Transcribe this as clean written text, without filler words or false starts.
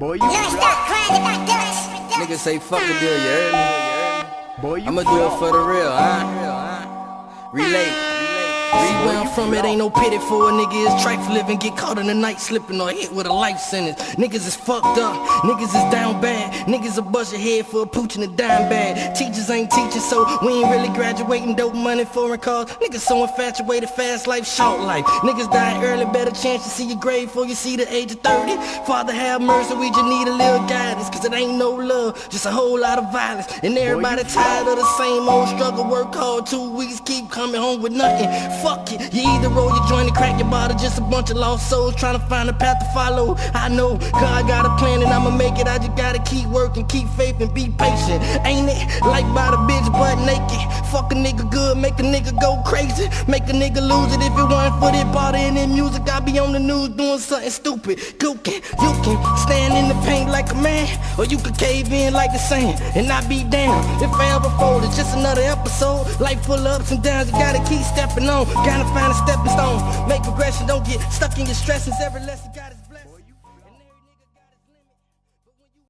Boy, you stop crying about this. Niggas say fuck the deal, you heard me? Boy, you I'ma do it for the real, huh? Relate. See where I'm from, it ain't no pity for a nigga. It's trifle living, get caught in the night slipping or hit with a life sentence. Niggas is fucked up, niggas is down bad. Niggas a bust your head for a pooch and a dime bag. Teachers ain't teaching, so we ain't really graduating. Dope money, foreign cars. Niggas so infatuated, fast life, short life. Niggas die early, better chance to see your grave before you see the age of 30. Father have mercy, we just need a little guidance, cause it ain't no love, just a whole lot of violence. And everybody tired of the same old struggle. Work hard 2 weeks, keep coming home with nothing. Fuck it, you either roll your joint and crack your bottle. Just a bunch of lost souls trying to find a path to follow. I know God got a plan and I'ma make it. I just gotta keep working, keep faith and be patient. Ain't it like by the bitch butt naked? Fuck a nigga good, make a nigga go crazy. Make a nigga lose it if it wasn't for that party and that music. I be on the news doing something stupid. Gookin', you can stand in the paint like a man, or you can cave in like the sand and not be down. If I ever fold, it's just another episode. Life full of ups and downs, you gotta keep stepping on. Gotta find a stepping stone, make progression, don't get stuck in your stresses. Every lesson got